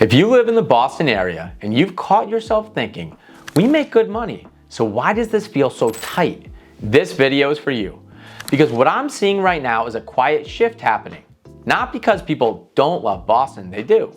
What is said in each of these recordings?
If you live in the Boston area and you've caught yourself thinking, we make good money, so why does this feel so tight? This video is for you. Because what I'm seeing right now is a quiet shift happening. Not because people don't love Boston, they do,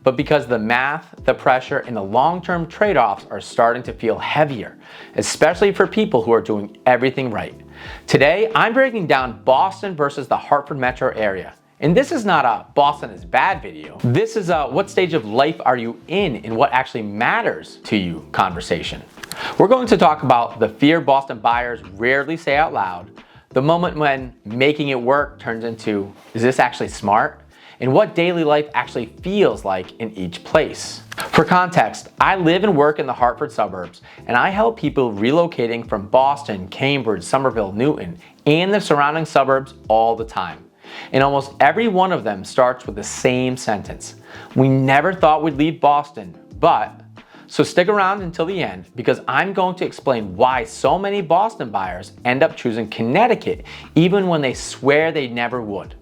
but because the math, the pressure, and the long-term trade-offs are starting to feel heavier, especially for people who are doing everything right. Today, I'm breaking down Boston versus the Hartford Metro Area. And this is not a Boston is bad video. This is a what stage of life are you in and what actually matters to you conversation. We're going to talk about the fear Boston buyers rarely say out loud, the moment when making it work turns into, is this actually smart? And what daily life actually feels like in each place. For context, I live and work in the Hartford suburbs, and I help people relocating from Boston, Cambridge, Somerville, Newton, and the surrounding suburbs all the time. And almost every one of them starts with the same sentence. We never thought we'd leave Boston, but... So stick around until the end because I'm going to explain why so many Boston buyers end up choosing Connecticut even when they swear they never would.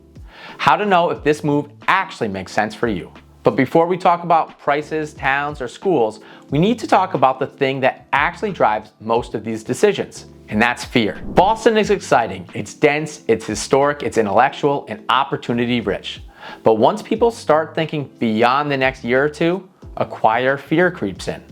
How to know if this move actually makes sense for you. But before we talk about prices, towns, or schools, we need to talk about the thing that actually drives most of these decisions, and that's fear. Boston is exciting, it's dense, it's historic, it's intellectual, and opportunity rich. But once people start thinking beyond the next year or two, a quieter fear creeps in.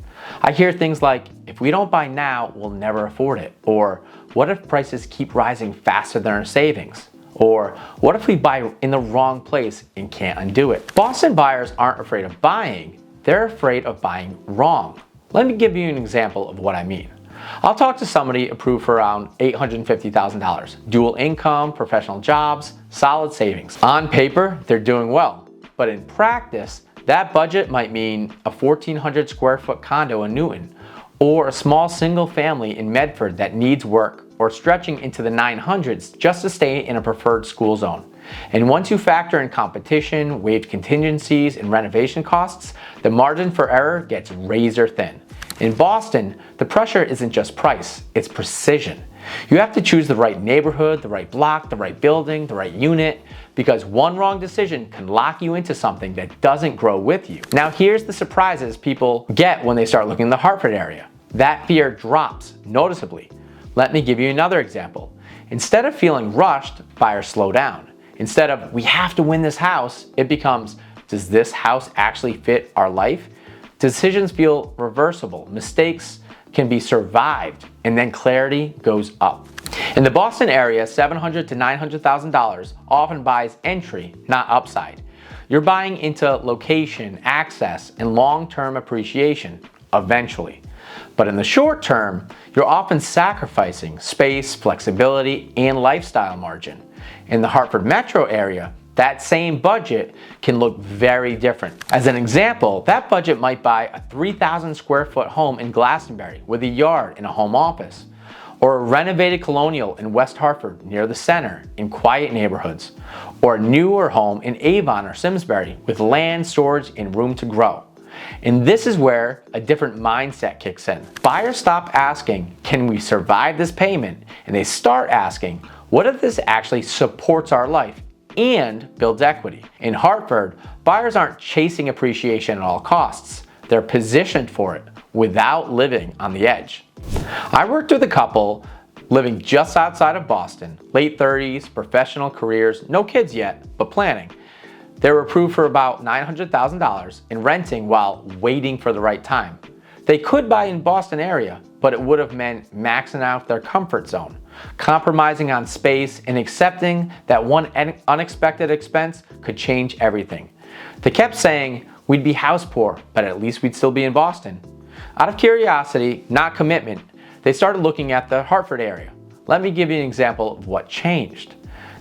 I hear things like, if we don't buy now, we'll never afford it. Or, what if prices keep rising faster than our savings? Or, what if we buy in the wrong place and can't undo it? Boston buyers aren't afraid of buying, they're afraid of buying wrong. Let me give you an example of what I mean. I'll talk to somebody approved for around $850,000. Dual income, professional jobs, solid savings. On paper, they're doing well. But in practice, that budget might mean a 1,400 square foot condo in Newton, or a small single family in Medford that needs work, or stretching into the 900s just to stay in a preferred school zone. And once you factor in competition, waived contingencies, and renovation costs, the margin for error gets razor thin. In Boston, the pressure isn't just price, it's precision. You have to choose the right neighborhood, the right block, the right building, the right unit, because one wrong decision can lock you into something that doesn't grow with you. Now here's the surprises people get when they start looking in the Hartford area. That fear drops noticeably. Let me give you another example. Instead of feeling rushed, buyers slow down. Instead of, we have to win this house, it becomes, does this house actually fit our life? Decisions feel reversible. Mistakes can be survived, and then clarity goes up. In the Boston area, $700,000 to $900,000 often buys entry, not upside. You're buying into location, access, and long-term appreciation, eventually. But in the short term, you're often sacrificing space, flexibility, and lifestyle margin. In the Hartford Metro Area, that same budget can look very different. As an example, that budget might buy a 3,000 square foot home in Glastonbury with a yard and a home office, or a renovated colonial in West Hartford near the center in quiet neighborhoods, or a newer home in Avon or Simsbury with land, storage, and room to grow. And this is where a different mindset kicks in. Buyers stop asking, can we survive this payment? And they start asking, what if this actually supports our life and builds equity? In Hartford, buyers aren't chasing appreciation at all costs. They're positioned for it without living on the edge. I worked with a couple living just outside of Boston, late 30s, professional careers, no kids yet, but planning. They were approved for about $900,000 in renting while waiting for the right time. They could buy in Boston area, but it would have meant maxing out their comfort zone, compromising on space, and accepting that one unexpected expense could change everything. They kept saying, we'd be house poor, but at least we'd still be in Boston. Out of curiosity, not commitment, they started looking at the Hartford area. Let me give you an example of what changed.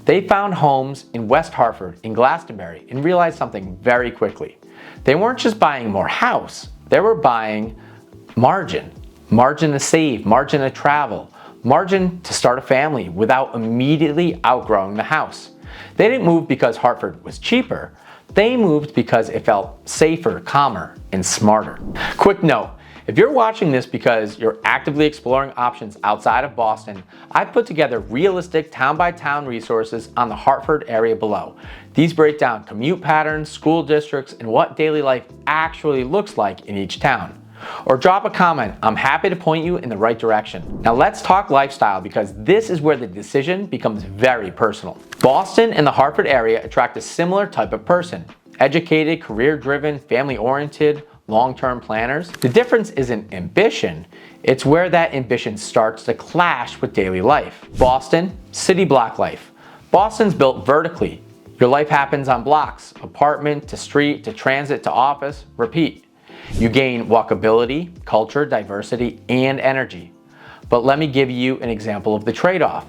They found homes in West Hartford, in Glastonbury, and realized something very quickly. They weren't just buying more house, they were buying margin. Margin to save, margin to travel, margin to start a family without immediately outgrowing the house. They didn't move because Hartford was cheaper. They moved because it felt safer, calmer, and smarter. Quick note, If you're watching this because you're actively exploring options outside of Boston, I've put together realistic town-by-town resources on the Hartford area below. These break down commute patterns, school districts, and what daily life actually looks like in each town. Or drop a comment. I'm happy to point you in the right direction. Now let's talk lifestyle, because this is where the decision becomes very personal. Boston and the Hartford area attract a similar type of person. Educated, career-driven, family-oriented, long-term planners. The difference isn't ambition, it's where that ambition starts to clash with daily life. Boston, city block life. Boston's built vertically. Your life happens on blocks, apartment to street to transit to office, repeat. You gain walkability, culture, diversity, and energy. But let me give you an example of the trade-off.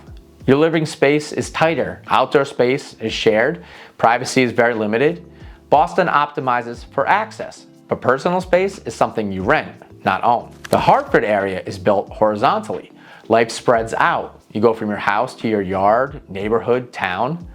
Your living space is tighter, outdoor space is shared, privacy is very limited. Boston optimizes for access, but personal space is something you rent, not own. The Hartford area is built horizontally. Life spreads out. You go from your house to your yard, neighborhood, town.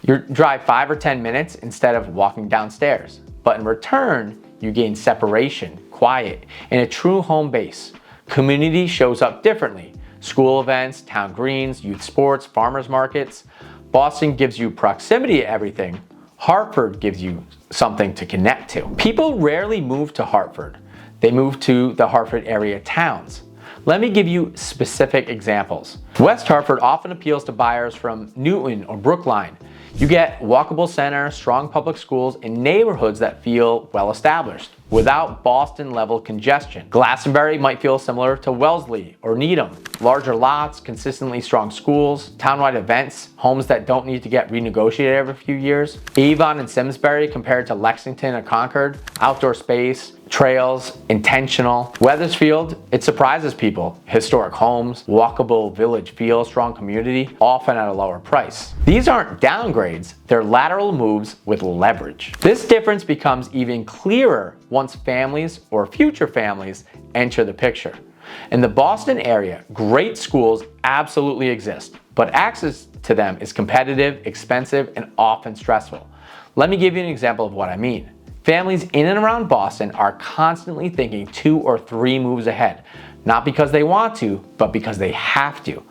You drive 5 or 10 minutes instead of walking downstairs. But in return, you gain separation, quiet, and a true home base. Community shows up differently. School events, town greens, youth sports, farmers markets. Boston gives you proximity to everything. Hartford gives you something to connect to. People rarely move to Hartford. They move to the Hartford area towns. Let me give you specific examples. West Hartford often appeals to buyers from Newton or Brookline. You get walkable center, strong public schools, and neighborhoods that feel well established without Boston-level congestion. Glastonbury might feel similar to Wellesley or Needham. Larger lots, consistently strong schools, townwide events, homes that don't need to get renegotiated every few years. Avon and Simsbury compared to Lexington or Concord, outdoor space, trails, intentional. Wethersfield, it surprises people. Historic homes, walkable village feel, strong community, often at a lower price. These aren't downgrades, they're lateral moves with leverage. This difference becomes even clearer once families or future families enter the picture. In the Boston area, great schools absolutely exist, but access to them is competitive, expensive, and often stressful. Let me give you an example of what I mean. Families in and around Boston are constantly thinking 2 or 3 moves ahead, not because they want to, but because they have to.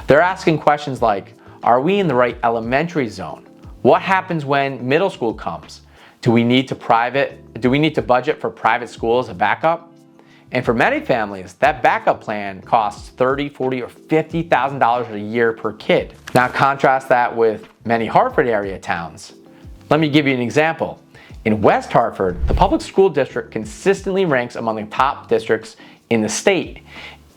They're asking questions like, are we in the right elementary zone? What happens when middle school comes? Do we need to budget for private school as a backup? And for many families, that backup plan costs $30,000, $40,000, or $50,000 a year per kid. Now contrast that with many Hartford area towns. Let me give you an example. In West Hartford, the public school district consistently ranks among the top districts in the state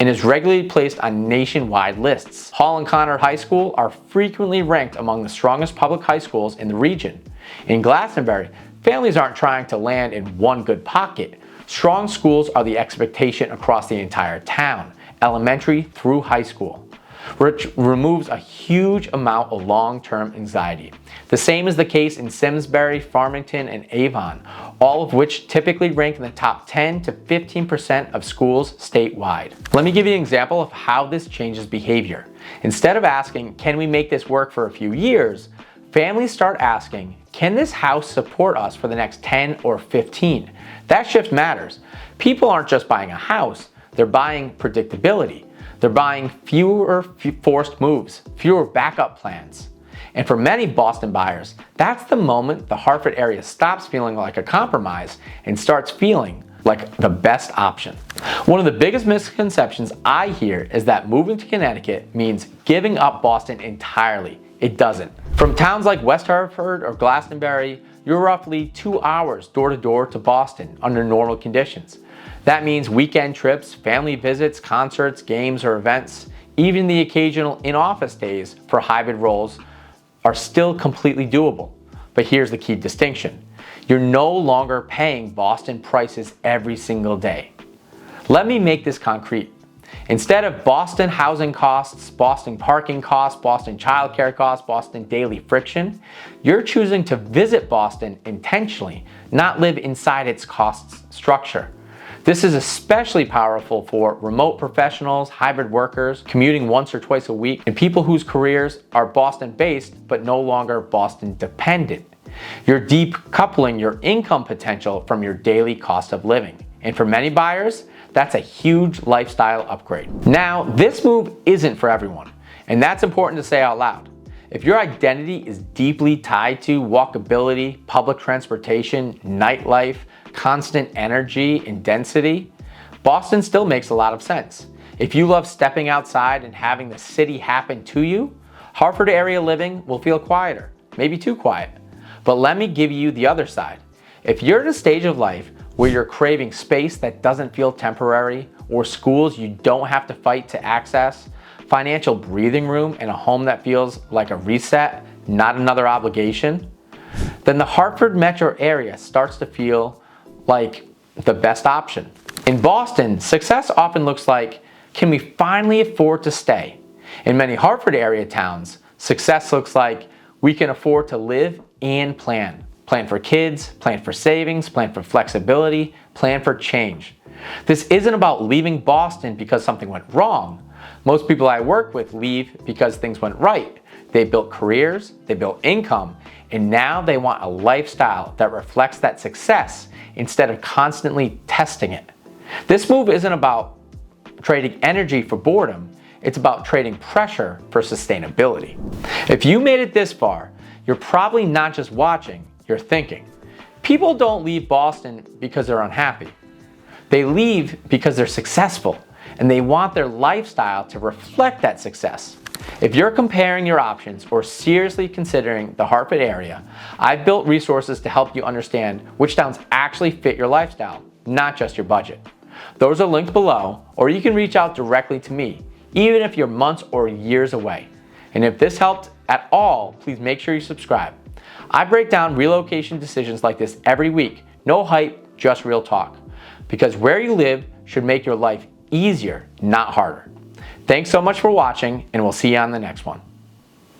and is regularly placed on nationwide lists. Hall and Conard High School are frequently ranked among the strongest public high schools in the region. In Glastonbury, families aren't trying to land in one good pocket. Strong schools are the expectation across the entire town, elementary through high school, which removes a huge amount of long-term anxiety. The same is the case in Simsbury, Farmington, and Avon, all of which typically rank in the top 10 to 15% of schools statewide. Let me give you an example of how this changes behavior. Instead of asking, can we make this work for a few years, families start asking, can this house support us for the next 10 or 15? That shift matters. People aren't just buying a house, they're buying predictability. They're buying fewer forced moves, fewer backup plans. And for many Boston buyers, that's the moment the Hartford area stops feeling like a compromise and starts feeling like the best option. One of the biggest misconceptions I hear is that moving to Connecticut means giving up Boston entirely. It doesn't. From towns like West Hartford or Glastonbury, you're roughly 2 hours door to door to Boston under normal conditions. That means weekend trips, family visits, concerts, games, or events, even the occasional in-office days for hybrid roles are still completely doable. But here's the key distinction. You're no longer paying Boston prices every single day. Let me make this concrete. Instead of Boston housing costs, Boston parking costs, Boston childcare costs, Boston daily friction, you're choosing to visit Boston intentionally, not live inside its costs structure. This is especially powerful for remote professionals, hybrid workers, commuting once or twice a week, and people whose careers are Boston-based but no longer Boston-dependent. You're decoupling your income potential from your daily cost of living. And for many buyers, that's a huge lifestyle upgrade. Now, this move isn't for everyone, and that's important to say out loud. If your identity is deeply tied to walkability, public transportation, nightlife, constant energy, and density, Boston still makes a lot of sense. If you love stepping outside and having the city happen to you, Hartford area living will feel quieter, maybe too quiet. But let me give you the other side. If you're at a stage of life where you're craving space that doesn't feel temporary, or schools you don't have to fight to access, financial breathing room, and a home that feels like a reset, not another obligation, then the Hartford Metro Area starts to feel like the best option. In Boston, success often looks like, can we finally afford to stay? In many Hartford area towns, success looks like, we can afford to live and plan. Plan for kids, plan for savings, plan for flexibility, plan for change. This isn't about leaving Boston because something went wrong. Most people I work with leave because things went right. They built careers, they built income, and now they want a lifestyle that reflects that success instead of constantly testing it. This move isn't about trading energy for boredom, it's about trading pressure for sustainability. If you made it this far, you're probably not just watching, you're thinking. People don't leave Boston because they're unhappy. They leave because they're successful, and they want their lifestyle to reflect that success. If you're comparing your options or seriously considering the Hartford area, I've built resources to help you understand which towns actually fit your lifestyle, not just your budget. Those are linked below, or you can reach out directly to me, even if you're months or years away. And if this helped at all, please make sure you subscribe. I break down relocation decisions like this every week. No hype, just real talk. Because where you live should make your life easier, not harder. Thanks so much for watching, and we'll see you on the next one.